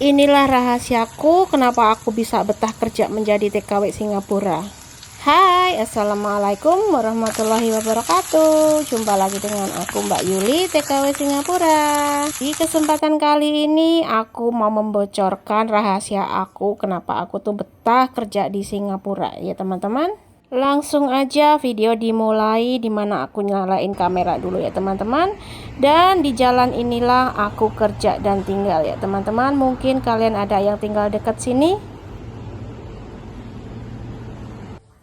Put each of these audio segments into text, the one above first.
Inilah rahasiaku kenapa aku bisa betah kerja menjadi TKW Singapura. Hai, assalamualaikum warahmatullahi wabarakatuh. Jumpa lagi dengan aku Mbak Yuli, TKW Singapura. Di kesempatan kali ini aku mau membocorkan rahasia aku kenapa aku tuh betah kerja di Singapura ya teman-teman. Langsung aja video dimulai, dimana aku nyalain kamera dulu ya teman-teman. Dan di jalan inilah aku kerja dan tinggal ya teman-teman. Mungkin kalian ada yang tinggal dekat sini.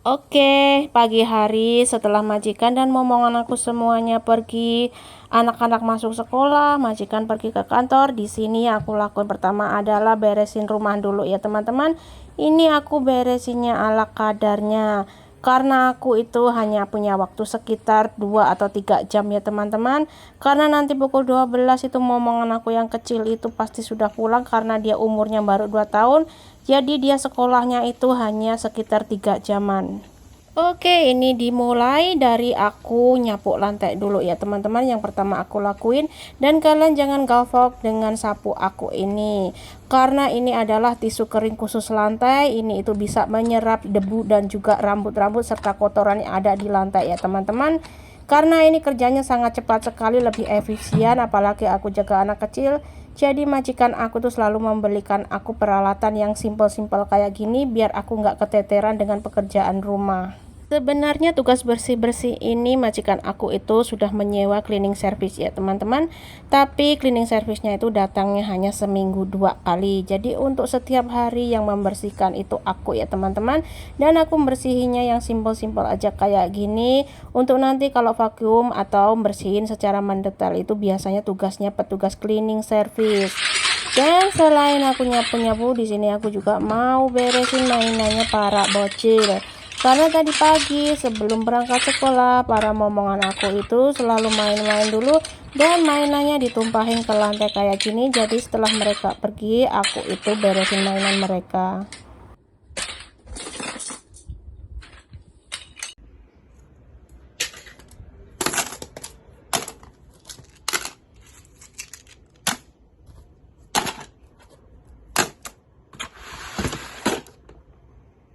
Oke, pagi hari setelah majikan dan momongan aku semuanya pergi, anak-anak masuk sekolah, majikan pergi ke kantor. Di sini aku lakukan pertama adalah beresin rumah dulu ya teman-teman. Ini aku beresinnya ala kadarnya. Karena aku itu hanya punya waktu sekitar 2 atau 3 jam ya teman-teman. Karena nanti pukul 12 itu momongan aku yang kecil itu pasti sudah pulang karena dia umurnya baru 2 tahun. Jadi dia sekolahnya itu hanya sekitar 3 jaman. Oke, ini dimulai dari aku nyapu lantai dulu ya teman-teman. Yang pertama aku lakuin, dan kalian jangan galvok dengan sapu aku ini, karena ini adalah tisu kering khusus lantai. Ini itu bisa menyerap debu dan juga rambut-rambut serta kotoran yang ada di lantai ya teman-teman. Karena ini kerjanya sangat cepat sekali, lebih efisien, apalagi aku jaga anak kecil. Jadi majikan aku tuh selalu membelikan aku peralatan yang simpel-simpel kayak gini biar aku nggak keteteran dengan pekerjaan rumah. Sebenarnya tugas bersih-bersih ini majikan aku itu sudah menyewa cleaning service ya teman-teman. Tapi cleaning service-nya itu datangnya hanya seminggu 2 kali. Jadi untuk setiap hari yang membersihkan itu aku ya teman-teman. Dan aku bersihinnya yang simpel-simpel aja kayak gini. Untuk nanti kalau vacuum atau bersihin secara mendetail itu biasanya tugasnya petugas cleaning service. Dan selain aku nyapu-nyapu, di sini aku juga mau beresin mainannya para bocil. Karena tadi pagi sebelum berangkat sekolah, para momongan aku itu selalu main-main dulu, dan mainannya ditumpahin ke lantai kayak gini. Jadi setelah mereka pergi, aku itu beresin mainan mereka.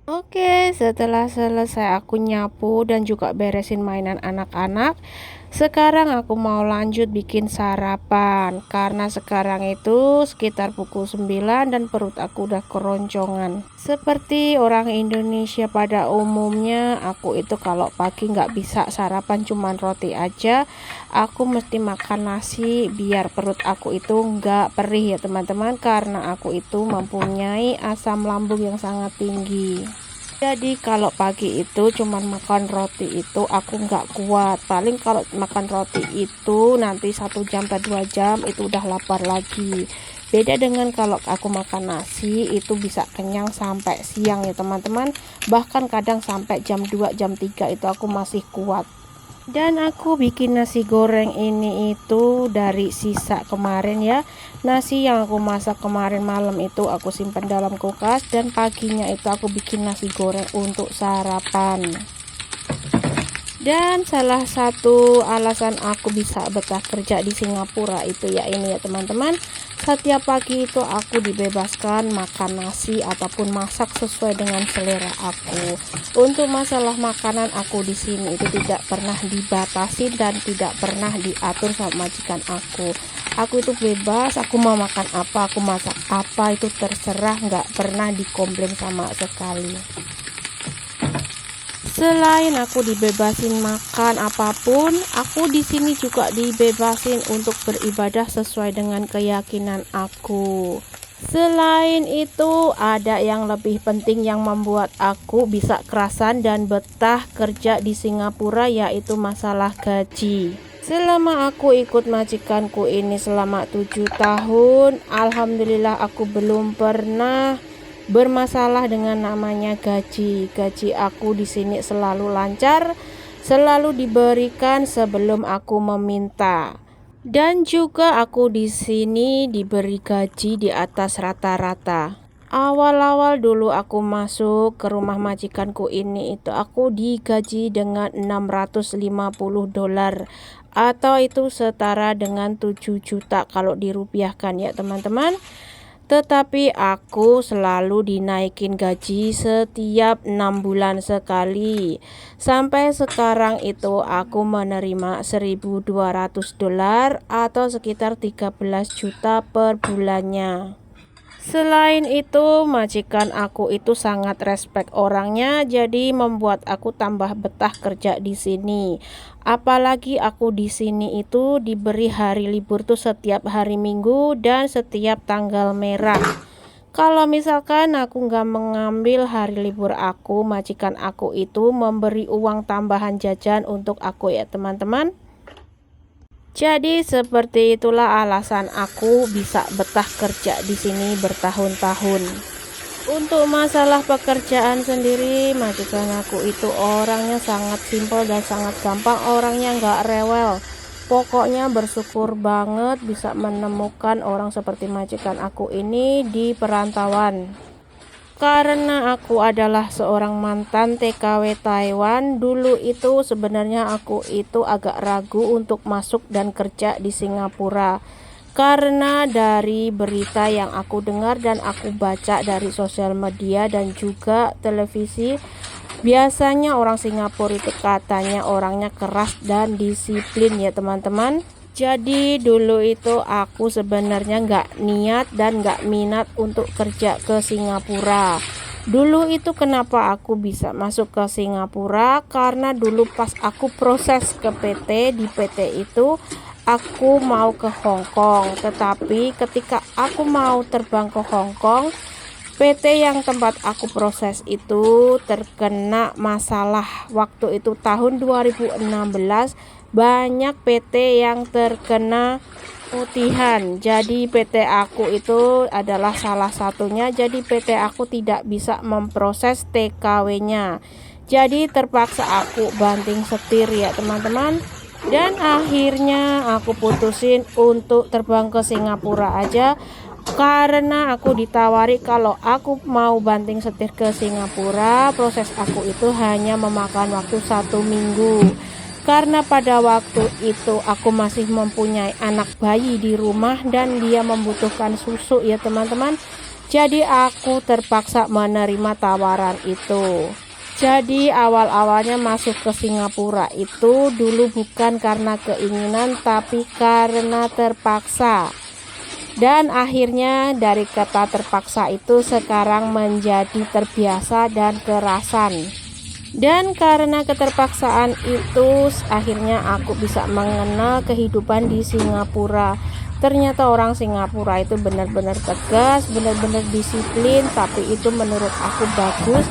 Oke, setelah selesai aku nyapu dan juga beresin mainan anak-anak, sekarang aku mau lanjut bikin sarapan. Karena sekarang itu sekitar pukul 9 dan perut aku udah keroncongan. Seperti orang Indonesia pada umumnya, aku itu kalau pagi nggak bisa sarapan cuman roti aja. Aku mesti makan nasi biar perut aku itu nggak perih ya teman-teman. Karena aku itu mempunyai asam lambung yang sangat tinggi. Jadi kalau pagi itu cuman makan roti itu aku nggak kuat. Paling kalau makan roti itu nanti 1 jam atau 2 jam itu udah lapar lagi. Beda dengan kalau aku makan nasi itu bisa kenyang sampai siang ya teman-teman. Bahkan kadang sampai jam 2 jam 3 itu aku masih kuat. Dan aku bikin nasi goreng ini itu dari sisa kemarin ya. Nasi yang aku masak kemarin malam itu aku simpan dalam kulkas, dan paginya itu aku bikin nasi goreng untuk sarapan. Dan salah satu alasan aku bisa betah kerja di Singapura itu ya ini ya teman-teman. Setiap pagi itu aku dibebaskan makan nasi ataupun masak sesuai dengan selera aku. Untuk masalah makanan aku di sini itu tidak pernah dibatasi dan tidak pernah diatur sama majikan aku. Aku itu bebas, aku mau makan apa, aku masak apa itu terserah, nggak pernah dikomplain sama sekali. Selain aku dibebasin makan apapun, aku di sini juga dibebasin untuk beribadah sesuai dengan keyakinan aku. Selain itu, ada yang lebih penting yang membuat aku bisa kerasan dan betah kerja di Singapura, yaitu masalah gaji. Selama aku ikut majikanku ini selama 7 tahun, alhamdulillah aku belum pernah bermasalah dengan namanya gaji. Gaji aku di sini selalu lancar, selalu diberikan sebelum aku meminta. Dan juga aku di sini diberi gaji di atas rata-rata. Awal-awal dulu aku masuk ke rumah majikanku ini itu aku digaji dengan $650, atau itu setara dengan 7 juta kalau dirupiahkan ya teman-teman. Tetapi aku selalu dinaikin gaji setiap 6 bulan sekali. Sampai sekarang itu aku menerima $1.200 atau sekitar 13 juta per bulannya. Selain itu, majikan aku itu sangat respect orangnya, jadi membuat aku tambah betah kerja di sini. Apalagi aku di sini itu diberi hari libur tuh setiap hari Minggu dan setiap tanggal merah. Kalau misalkan aku nggak mengambil hari libur aku, majikan aku itu memberi uang tambahan jajan untuk aku ya teman-teman. Jadi seperti itulah alasan aku bisa betah kerja di sini bertahun-tahun. Untuk masalah pekerjaan sendiri, majikan aku itu orangnya sangat simpel dan sangat gampang, orangnya nggak rewel. Pokoknya bersyukur banget bisa menemukan orang seperti majikan aku ini di perantauan. Karena aku adalah seorang mantan TKW Taiwan, dulu itu sebenarnya aku itu agak ragu untuk masuk dan kerja di Singapura. Karena dari berita yang aku dengar dan aku baca dari sosial media dan juga televisi, biasanya orang Singapura itu katanya orangnya keras dan disiplin ya teman-teman. Jadi dulu itu aku sebenarnya nggak niat dan nggak minat untuk kerja ke Singapura. Dulu itu kenapa aku bisa masuk ke Singapura, karena dulu pas aku proses ke PT, di PT itu aku mau ke Hong Kong. Tetapi ketika aku mau terbang ke Hong Kong, PT yang tempat aku proses itu terkena masalah. Waktu itu tahun 2016 banyak PT yang terkena putihan. Jadi PT aku itu adalah salah satunya. Jadi PT aku tidak bisa memproses TKW-nya. Jadi terpaksa aku banting setir ya teman-teman. Dan akhirnya aku putusin untuk terbang ke Singapura aja. Karena aku ditawari kalau aku mau banting setir ke Singapura, proses aku itu hanya memakan waktu 1 minggu. Karena pada waktu itu aku masih mempunyai anak bayi di rumah dan dia membutuhkan susu ya teman-teman. Jadi aku terpaksa menerima tawaran itu. Jadi awal-awalnya masuk ke Singapura itu dulu bukan karena keinginan tapi karena terpaksa. Dan akhirnya dari kata terpaksa itu sekarang menjadi terbiasa dan kerasan. Dan karena keterpaksaan itu akhirnya aku bisa mengenal kehidupan di Singapura. Ternyata orang Singapura itu benar-benar tegas, benar-benar disiplin, tapi itu menurut aku bagus,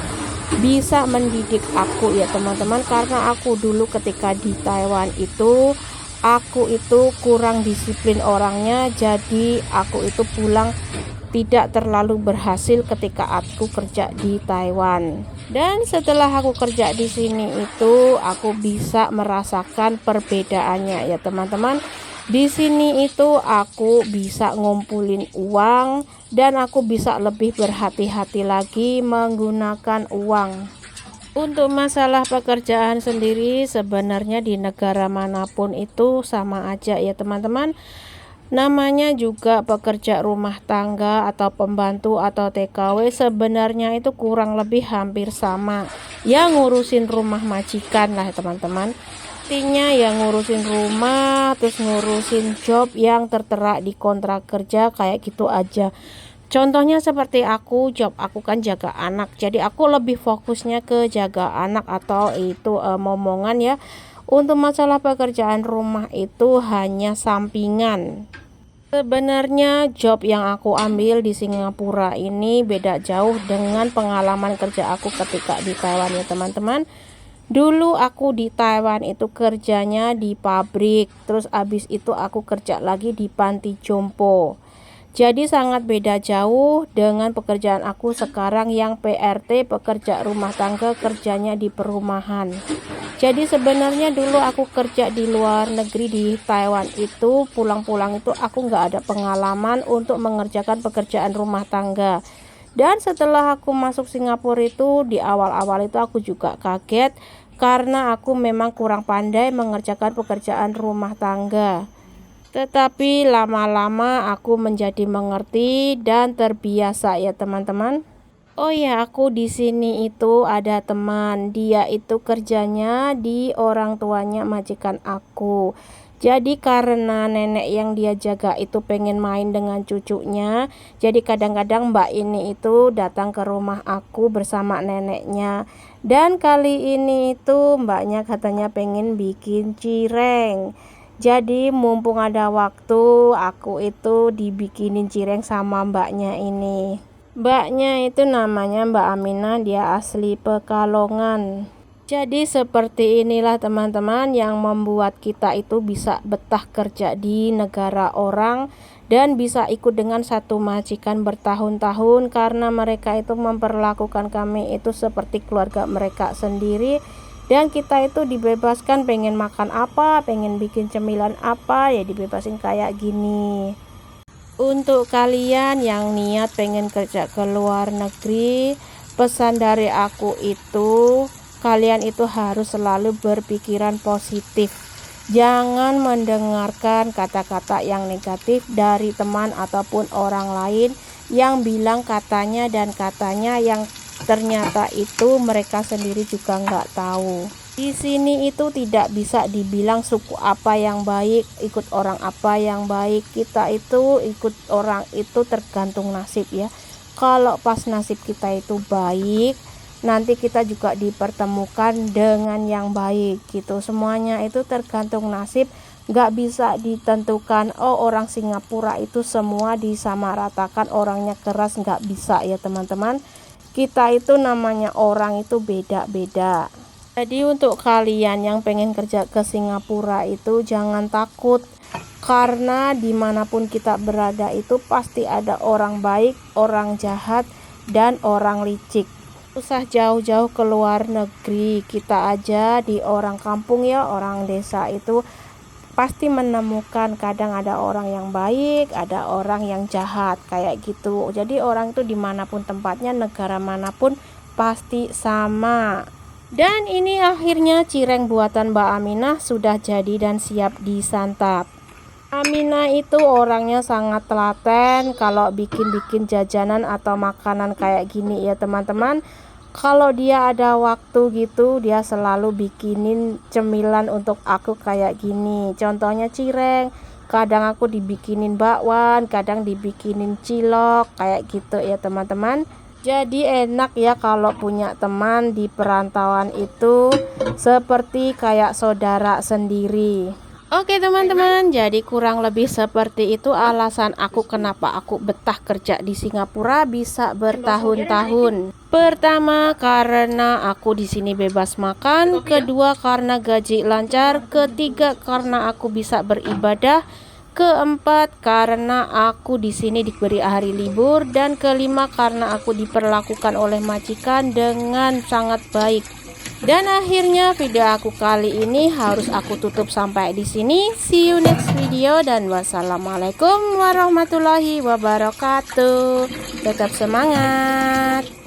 bisa mendidik aku ya teman-teman. Karena aku dulu ketika di Taiwan itu aku itu kurang disiplin orangnya, jadi aku itu pulang tidak terlalu berhasil ketika aku kerja di Taiwan. Dan setelah aku kerja di sini itu aku bisa merasakan perbedaannya ya teman-teman. Di sini itu aku bisa ngumpulin uang dan aku bisa lebih berhati-hati lagi menggunakan uang. Untuk masalah pekerjaan sendiri sebenarnya di negara manapun itu sama aja ya teman-teman. Namanya juga pekerja rumah tangga atau pembantu atau TKW sebenarnya itu kurang lebih hampir sama. Ya ngurusin rumah majikan lah teman-teman. Artinya yang ngurusin rumah terus ngurusin job yang tertera di kontrak kerja kayak gitu aja. Contohnya seperti aku, job aku kan jaga anak. Jadi aku lebih fokusnya ke jaga anak atau itu momongan ya. Untuk masalah pekerjaan rumah itu hanya sampingan. Sebenarnya job yang aku ambil di Singapura ini beda jauh dengan pengalaman kerja aku ketika di Taiwan ya teman-teman. Dulu aku di Taiwan itu kerjanya di pabrik, terus abis itu aku kerja lagi di panti jompo. Jadi sangat beda jauh dengan pekerjaan aku sekarang yang PRT, pekerja rumah tangga, kerjanya di perumahan. Jadi sebenarnya dulu aku kerja di luar negeri di Taiwan itu pulang-pulang itu aku nggak ada pengalaman untuk mengerjakan pekerjaan rumah tangga. Dan setelah aku masuk Singapura itu di awal-awal itu aku juga kaget karena aku memang kurang pandai mengerjakan pekerjaan rumah tangga. Tetapi lama-lama aku menjadi mengerti dan terbiasa ya teman-teman. Oh ya, aku di sini itu ada teman. Dia itu kerjanya di orang tuanya majikan aku. Jadi karena nenek yang dia jaga itu pengen main dengan cucunya, jadi kadang-kadang mbak ini itu datang ke rumah aku bersama neneknya. Dan kali ini itu mbaknya katanya pengen bikin cireng. Jadi mumpung ada waktu, aku itu dibikinin cireng sama mbaknya ini. Mbaknya itu namanya Mbak Aminah, dia asli Pekalongan. Jadi seperti inilah teman-teman yang membuat kita itu bisa betah kerja di negara orang dan bisa ikut dengan satu majikan bertahun-tahun, karena mereka itu memperlakukan kami itu seperti keluarga mereka sendiri. Dan kita itu dibebaskan pengen makan apa, pengen bikin cemilan apa, ya dibebasin kayak gini. Untuk kalian yang niat pengen kerja ke luar negeri, pesan dari aku itu, kalian itu harus selalu berpikiran positif. Jangan mendengarkan kata-kata yang negatif dari teman ataupun orang lain yang bilang katanya dan katanya, yang ternyata itu mereka sendiri juga nggak tahu. Di sini itu tidak bisa dibilang suku apa yang baik, ikut orang apa yang baik. Kita itu ikut orang itu tergantung nasib ya. Kalau pas nasib kita itu baik, nanti kita juga dipertemukan dengan yang baik gitu. Semuanya itu tergantung nasib, nggak bisa ditentukan. Oh, orang Singapura itu semua disamaratakan orangnya keras, nggak bisa ya teman-teman. Kita itu namanya orang itu beda-beda. Jadi untuk kalian yang pengen kerja ke Singapura itu jangan takut, karena dimanapun kita berada itu pasti ada orang baik, orang jahat, dan orang licik. Usah jauh-jauh ke luar negeri, kita aja di orang kampung ya, orang desa itu pasti menemukan kadang ada orang yang baik, ada orang yang jahat kayak gitu. Jadi orang itu dimanapun tempatnya, negara manapun pasti sama. Dan ini akhirnya cireng buatan Mbak Aminah sudah jadi dan siap disantap. Aminah itu orangnya sangat telaten kalau bikin-bikin jajanan atau makanan kayak gini ya teman-teman. Kalau dia ada waktu gitu, dia selalu bikinin cemilan untuk aku kayak gini. Contohnya cireng, kadang aku dibikinin bakwan, kadang dibikinin cilok kayak gitu ya teman-teman. Jadi enak ya kalau punya teman di perantauan itu seperti kayak saudara sendiri. Oke teman-teman, jadi kurang lebih seperti itu alasan aku kenapa aku betah kerja di Singapura bisa bertahun-tahun. Pertama, karena aku di sini bebas makan, kedua karena gaji lancar, ketiga karena aku bisa beribadah, keempat karena aku di sini diberi hari libur, dan kelima karena aku diperlakukan oleh majikan dengan sangat baik. Dan akhirnya video aku kali ini harus aku tutup sampai di sini. See you next video dan wassalamualaikum warahmatullahi wabarakatuh. Tetap semangat.